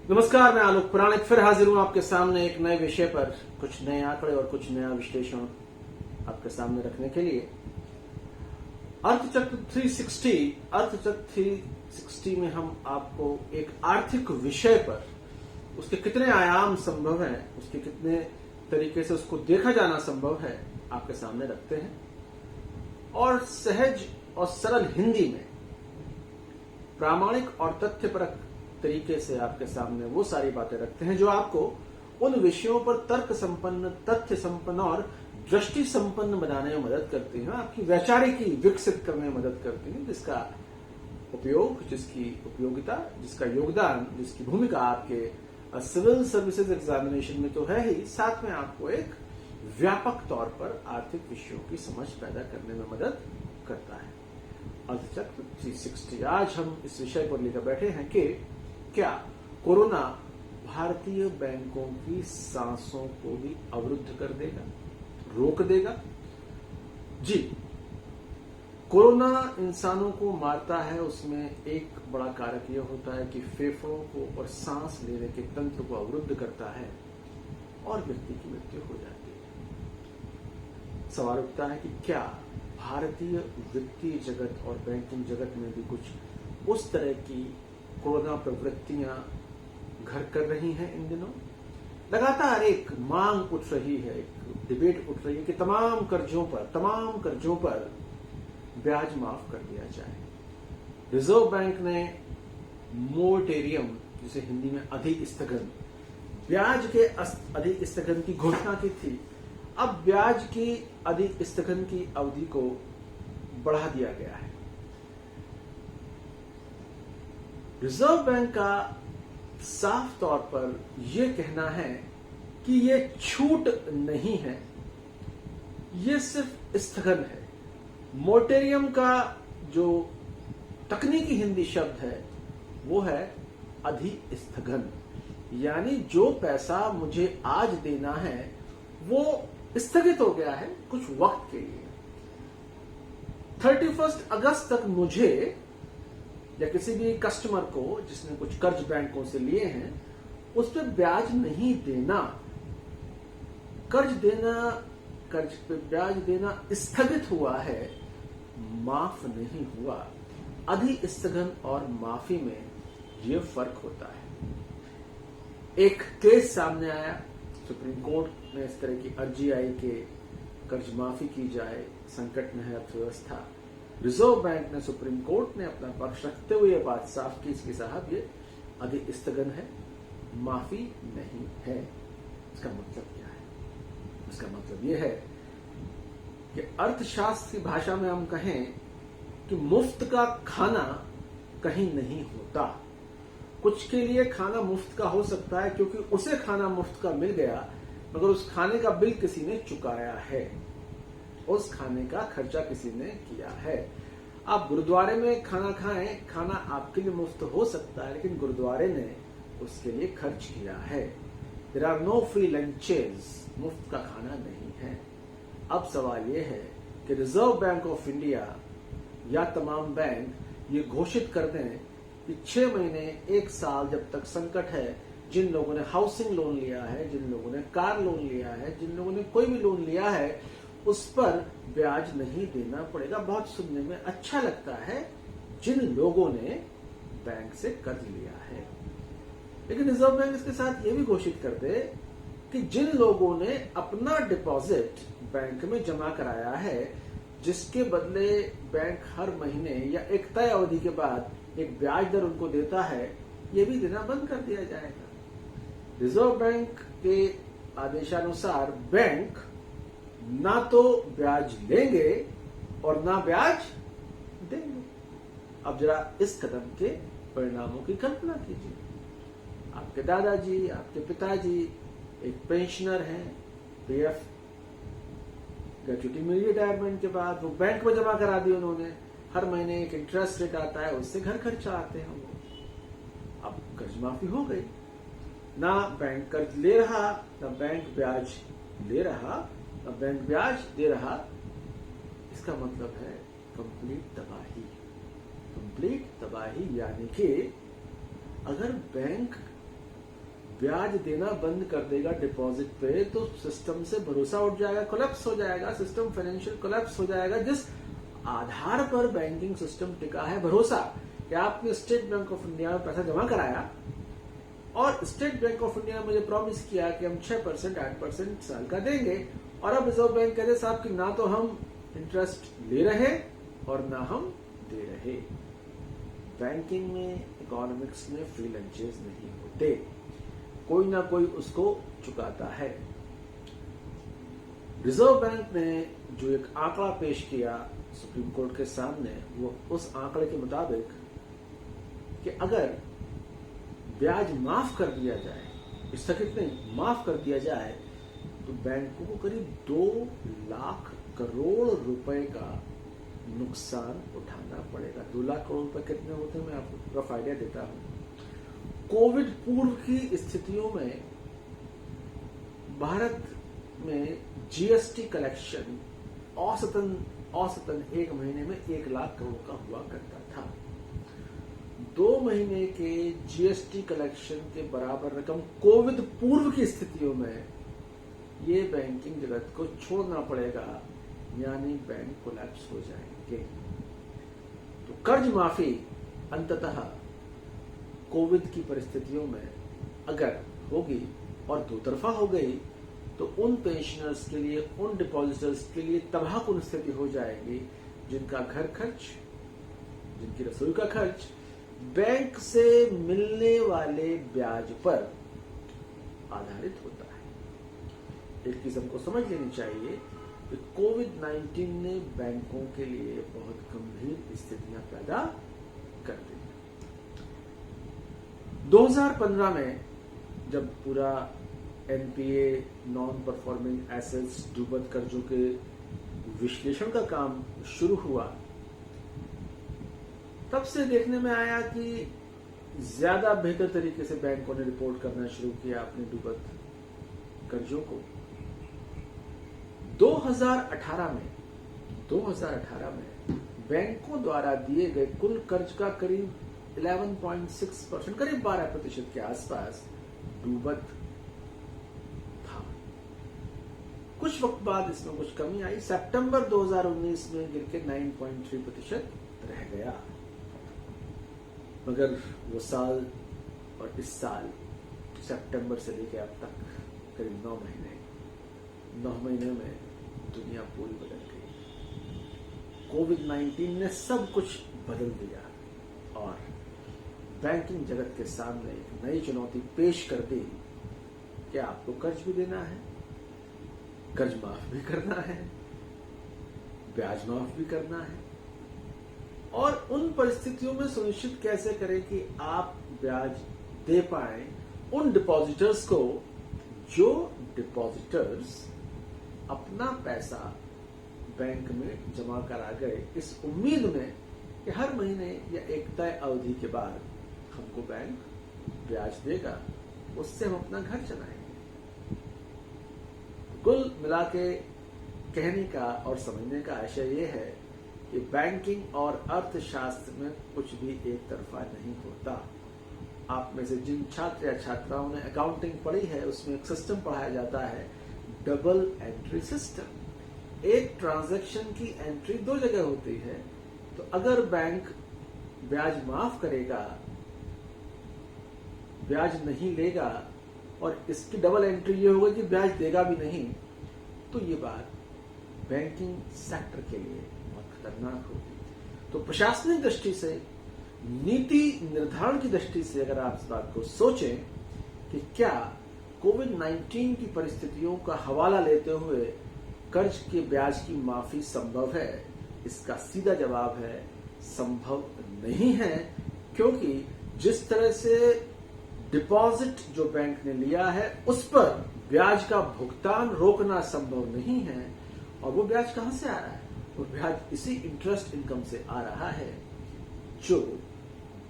नमस्कार, मैं आलोक पुराणिक फिर हाजिर हूं आपके सामने एक नए विषय पर, कुछ नए आंकड़े और कुछ नया विश्लेषण आपके सामने रखने के लिए। अर्थचक्र 360 में हम आपको एक आर्थिक विषय पर उसके कितने आयाम संभव हैं, उसके कितने तरीके से उसको देखा जाना संभव है, आपके सामने रखते हैं और सहज और सरल हिंदी में प्रामाणिक और तथ्यपरक तरीके से आपके सामने वो सारी बातें रखते हैं जो आपको उन विषयों पर तर्क संपन्न, तथ्य संपन्न और दृष्टि संपन्न बनाने में मदद करती हैं, आपकी वैचारिकी विकसित करने में मदद करती हैं, जिसका उपयोग, जिसकी उपयोगिता, जिसका योगदान, जिसकी भूमिका आपके सिविल सर्विसेज एग्जामिनेशन में तो है ही, साथ में आपको एक व्यापक तौर पर आर्थिक विषयों की समझ पैदा करने में मदद करता है। अर्थचक्र 360 आज हम इस विषय पर लेकर बैठे हैं कि क्या कोरोना भारतीय बैंकों की सांसों को भी अवरुद्ध कर देगा, रोक देगा? जी, कोरोना इंसानों को मारता है, उसमें एक बड़ा कारक यह होता है कि फेफड़ों को और सांस लेने के तंत्र को अवरुद्ध करता है और व्यक्ति की मृत्यु हो जाती है। सवाल उठता है कि क्या भारतीय वित्तीय जगत और बैंकिंग जगत में भी कुछ उस तरह की कोरोना प्रवृत्तियां घर कर रही हैं इन दिनों? लगातार एक मांग उठ रही है, एक डिबेट उठ रही है कि तमाम कर्जों पर ब्याज माफ कर दिया जाए। रिजर्व बैंक ने मोरेटोरियम, जिसे हिंदी में अधिक स्थगन, ब्याज के अधिक स्थगन की घोषणा की थी। अब ब्याज की अधिक स्थगन की अवधि को बढ़ा दिया गया है। रिजर्व बैंक का साफ तौर पर यह कहना है कि यह छूट नहीं है, यह सिर्फ स्थगन है। मोरेटोरियम का जो तकनीकी हिंदी शब्द है वो है अधिस्थगन, यानी जो पैसा मुझे आज देना है वो स्थगित हो गया है कुछ वक्त के लिए। 31 अगस्त तक मुझे या किसी भी कस्टमर को जिसने कुछ कर्ज बैंकों से लिए हैं उस पर ब्याज नहीं देना, कर्ज पे ब्याज देना स्थगित हुआ है, माफ नहीं हुआ। अधिस्थगन और माफी में यह फर्क होता है। एक केस सामने आया, सुप्रीम कोर्ट में इस तरह की अर्जी आई कि कर्ज माफी की जाए, संकट में है अर्थव्यवस्था। रिजर्व बैंक ने, सुप्रीम कोर्ट ने अपना पक्ष रखते हुए यह बात साफ की कि साहब ये अधिस्थगन है, माफी नहीं है। इसका मतलब क्या है? इसका मतलब यह है कि अर्थशास्त्र की भाषा में हम कहें कि मुफ्त का खाना कहीं नहीं होता। कुछ के लिए खाना मुफ्त का हो सकता है क्योंकि उसे खाना मुफ्त का मिल गया, मगर उस खाने का बिल किसी ने चुकाया है, उस खाने का खर्चा किसी ने किया है। आप गुरुद्वारे में खाना खाएं, खाना आपके लिए मुफ्त हो सकता है, लेकिन गुरुद्वारे ने उसके लिए खर्च किया है। There are no free lunches, मुफ्त का खाना नहीं है। अब सवाल यह है कि रिजर्व बैंक ऑफ इंडिया या तमाम बैंक ये घोषित कर दें कि 6 महीने, 1 साल जब तक संकट है, जिन लोगों ने हाउसिंग लोन लिया है, जिन लोगों ने कार लोन लिया है, जिन लोगों ने कोई भी लोन लिया है, उस पर ब्याज नहीं देना पड़ेगा। बहुत सुनने में अच्छा लगता है, जिन लोगों ने बैंक से कर्ज लिया है। लेकिन रिजर्व बैंक इसके साथ यह भी घोषित कर दे कि जिन लोगों ने अपना डिपॉजिट बैंक में जमा कराया है, जिसके बदले बैंक हर महीने या एक तय अवधि के बाद एक ब्याज दर उनको देता है, यह भी देना बंद कर दिया जाएगा। रिजर्व बैंक के आदेशानुसार बैंक ना तो ब्याज लेंगे और ना ब्याज देंगे। अब जरा इस कदम के परिणामों की कल्पना कीजिए। आपके दादाजी, आपके पिताजी एक पेंशनर हैं, पीएफ ग्रेच्युटी मिली रिटायरमेंट के बाद, वो बैंक में जमा करा दी उन्होंने, हर महीने एक इंटरेस्ट रेट आता है, उससे घर खर्चा आते हैं वो। अब कर्ज माफी हो गई, ना बैंक कर्ज ले रहा, ना बैंक ब्याज ले रहा, ना बैंक ब्याज दे रहा। इसका मतलब है कंप्लीट तबाही। कंप्लीट तबाही यानी कि अगर बैंक ब्याज देना बंद कर देगा डिपॉजिट पे, तो सिस्टम से भरोसा उठ जाएगा, कोलैप्स हो जाएगा, सिस्टम फाइनेंशियल कोलैप्स हो जाएगा। जिस आधार पर बैंकिंग सिस्टम टिका है, भरोसा कि आपने स्टेट बैंक ऑफ इंडिया में पैसा जमा कराया और स्टेट बैंक ऑफ इंडिया ने मुझे प्रॉमिस किया कि हम 6% 8% साल का देंगे, और अब रिजर्व बैंक कहते साहब कि ना तो हम इंटरेस्ट ले रहे और ना हम दे रहे। बैंकिंग में, इकोनॉमिक्स में फ्री लंचेस नहीं होते, कोई ना कोई उसको चुकाता है। रिजर्व बैंक ने जो एक आंकड़ा पेश किया सुप्रीम कोर्ट के सामने, वो उस आंकड़े के मुताबिक कि अगर ब्याज माफ कर दिया जाए, स्थगित नहीं, माफ कर दिया जाए, तो बैंकों को करीब 2 लाख करोड़ रुपए का नुकसान उठाना पड़ेगा। 2 लाख करोड़ रुपए कितने होते हैं, मैं आपको रफ आइडिया देता हूं। कोविड पूर्व की स्थितियों में भारत में जीएसटी कलेक्शन औसतन एक महीने में 1 लाख करोड़ का हुआ करता था। 2 महीने के जीएसटी कलेक्शन के बराबर रकम कोविड पूर्व की स्थितियों में ये बैंकिंग जगत को छोड़ना पड़ेगा, यानी बैंक कोलैप्स हो जाएंगे। तो कर्ज माफी अंततः कोविड की परिस्थितियों में अगर होगी और दो तरफा हो गई, तो उन पेंशनर्स के लिए, उन डिपॉजिटर्स के लिए तबाहकुन स्थिति हो जाएगी जिनका घर खर्च, जिनकी रसोई का खर्च बैंक से मिलने वाले ब्याज पर आधारित होता है। एक चीज हमको समझ लेनी चाहिए कि कोविड-19 ने बैंकों के लिए बहुत गंभीर स्थितियां पैदा कर दी। 2015 में जब पूरा एनपीए, नॉन परफॉर्मिंग एसेट्स, डूबत कर्जों के विश्लेषण का काम शुरू हुआ, तब से देखने में आया कि ज्यादा बेहतर तरीके से बैंकों ने रिपोर्ट करना शुरू किया अपने डूबत कर्जों को। 2018 में बैंकों द्वारा दिए गए कुल कर्ज का करीब 11.6%, करीब 12% के आसपास डूबत था। कुछ वक्त बाद इसमें कुछ कमी आई, सितंबर 2019 में गिर के 9.3% रह गया। मगर वो साल और इस साल सितंबर से लेकर अब तक करीब 9 महीने में दुनिया पूरी बदल गई। कोविड-19 ने सब कुछ बदल दिया और बैंकिंग जगत के सामने एक नई चुनौती पेश कर दी कि आपको कर्ज भी देना है, कर्ज माफ भी करना है, ब्याज माफ भी करना है, और उन परिस्थितियों में सुनिश्चित कैसे करें कि आप ब्याज दे पाए उन डिपॉजिटर्स को जो डिपॉजिटर्स अपना पैसा बैंक में जमा करा गए इस उम्मीद में कि हर महीने या एक तय अवधि के बाद हमको बैंक ब्याज देगा, उससे हम अपना घर चलाएंगे। कुल मिला के कहने का और समझने का आशय यह है कि बैंकिंग और अर्थशास्त्र में कुछ भी एक तरफा नहीं होता। आप में से जिन छात्र या छात्राओं ने अकाउंटिंग पढ़ी है, उसमें एक सिस्टम पढ़ाया जाता है, डबल एंट्री सिस्टम। एक ट्रांजैक्शन की एंट्री 2 जगह होती है, तो अगर बैंक ब्याज माफ करेगा, ब्याज नहीं लेगा और इसकी डबल एंट्री ये होगा कि ब्याज देगा भी नहीं, तो ये बात बैंकिंग सेक्टर के लिए बहुत खतरनाक होगी। तो प्रशासनिक दृष्टि से, नीति निर्धारण की दृष्टि से अगर आप इस बात को सोचें कि क्या कोविड-19 की परिस्थितियों का हवाला लेते हुए कर्ज के ब्याज की माफी संभव है, इसका सीधा जवाब है संभव नहीं है, क्योंकि जिस तरह से डिपॉजिट जो बैंक ने लिया है उस पर ब्याज का भुगतान रोकना संभव नहीं है। और वो ब्याज कहां से आ रहा है? वो ब्याज इसी इंटरेस्ट इनकम से आ रहा है जो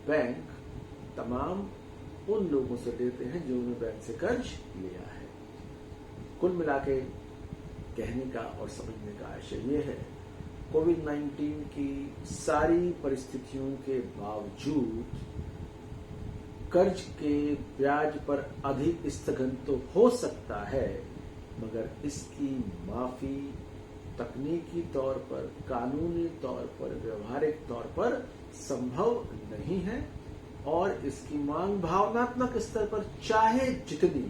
बैंक तमाम उन लोगों से लेते हैं जिन्होंने बैंक से कर्ज लिया है। कुल मिला के कहने का और समझने का आशय ये है, कोविड-19 की सारी परिस्थितियों के बावजूद कर्ज के ब्याज पर अधिक स्थगन तो हो सकता है, मगर इसकी माफी तकनीकी तौर पर, कानूनी तौर पर, व्यवहारिक तौर पर संभव नहीं है। और इसकी मांग भावनात्मक स्तर पर चाहे जितनी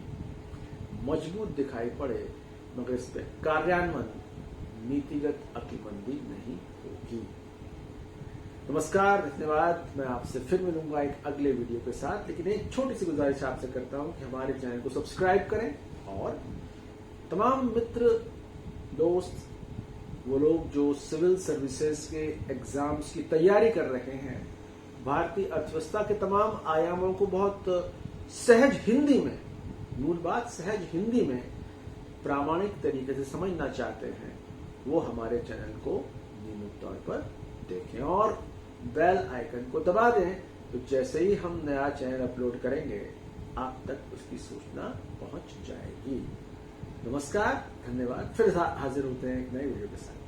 मजबूत दिखाई पड़े, मगर इस पर कार्यान्वयन नीतिगत अक्लमंदी नहीं होगी। नमस्कार, धन्यवाद। मैं आपसे फिर मिलूंगा एक अगले वीडियो के साथ, लेकिन एक छोटी सी गुजारिश आपसे करता हूं कि हमारे चैनल को सब्सक्राइब करें और तमाम मित्र, दोस्त, वो लोग जो सिविल सर्विसेज के एग्जाम्स की तैयारी कर रहे हैं, भारतीय अर्थव्यवस्था के तमाम आयामों को बहुत सहज हिंदी में, मूल बात सहज हिंदी में प्रामाणिक तरीके से समझना चाहते हैं, वो हमारे चैनल को नियमित तौर पर देखें और बेल आइकन को दबा दें, तो जैसे ही हम नया चैनल अपलोड करेंगे आप तक उसकी सूचना पहुंच जाएगी। नमस्कार, धन्यवाद। फिर हाजिर होते हैं एक नए वीडियो के साथ।